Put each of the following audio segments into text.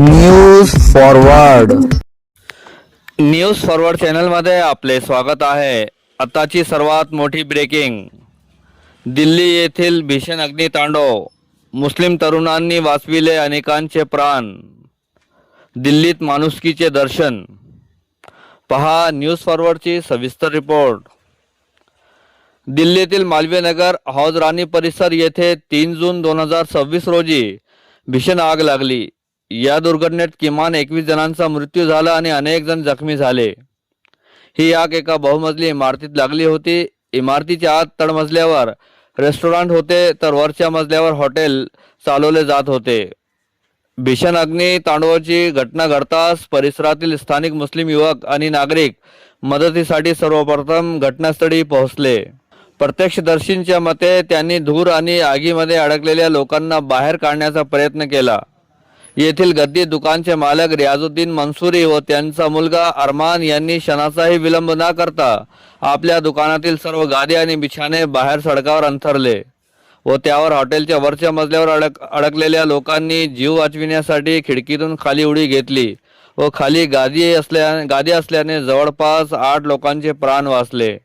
News forward चॅनलमध्ये आपले स्वागत आहे. आताची सर्वात मोठी ब्रेकिंग. दिल्ली येथील भीषण अग्नितांडव, मुस्लिम तरुणांनी वाचविले अनेकांचे प्राण. दिल्लीत माणुसकीचे दर्शन. पहा न्यूज फॉरवर्डची सविस्तर रिपोर्ट. दिल्लीतील मालवीय नगर हौज राणी परिसर येथे 3 जून 2026 रोजी भीषण आग लागली. या दुर्घटनेत किमान 21 जणांचा मृत्यू झाला आणि अनेक जण जखमी झाले. ही आग एका बहुमजली इमारतीत लागली होती. इमारतीच्या आत तळमजल्यावर रेस्टॉरंट होते तर वरच्या मजल्यावर हॉटेल चालवले जात होते. भीषण अग्नी तांडवाची घटना घडताच परिसरातील स्थानिक मुस्लिम युवक आणि नागरिक मदतीसाठी सर्वप्रथम घटनास्थळी पोहोचले. प्रत्यक्षदर्शींच्या मते त्यांनी धूर आणि आगीमध्ये अडकलेल्या लोकांना बाहेर काढण्याचा प्रयत्न केला. येथील गद्दी दुकानचे मालक रियाजुद्दीन मंसूरी व त्यांचा मुलगा अरमान यांनी क्षणाचाही विलंब न करता आपल्या दुकानातील सर्व गादी आणि बिछाने बाहेर सडकावर अंथरले व त्यावर हॉटेलच्या वरच्या मजल्यावर अडकलेल्या लोकांनी जीव वाचविण्यासाठी खिडकीतून खाली उडी घेतली व खाली गादी असल्याने जवळपास 8 लोकांचे प्राण वाचले.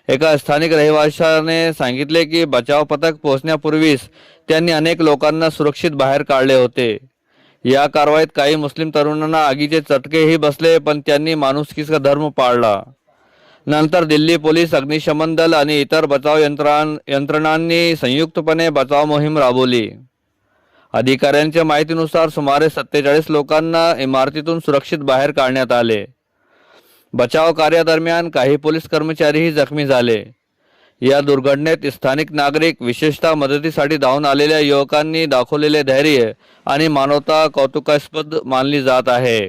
एका स्थानिक रहिवाशाने सांगितले की बचाव पथक पोहोचण्यापूर्वीच त्यांनी अनेक लोकांना सुरक्षित बाहेर काढले होते. या कारवाईत काही मुस्लिम तरुणांना आगीचे चटकेही बसले, पण त्यांनी माणुसकीचा धर्म पाळला. नंतर दिल्ली पोलीस, अग्निशमन दल आणि इतर बचाव यंत्रणांनी संयुक्तपणे बचाव मोहीम राबवली. अधिकाऱ्यांच्या माहितीनुसार सुमारे 47 लोकांना इमारतीतून सुरक्षित बाहेर काढण्यात आले. बचाव कार्यादरम्यान काही पोलीस कर्मचारीही जखमी झाले. या दुर्घटनेत स्थानिक नागरिक, विशेषतः मदतीसाठी धावून आलेल्या युवकांनी दाखवलेले धैर्य आणि मानवता कौतुकास्पद मानली जात आहे.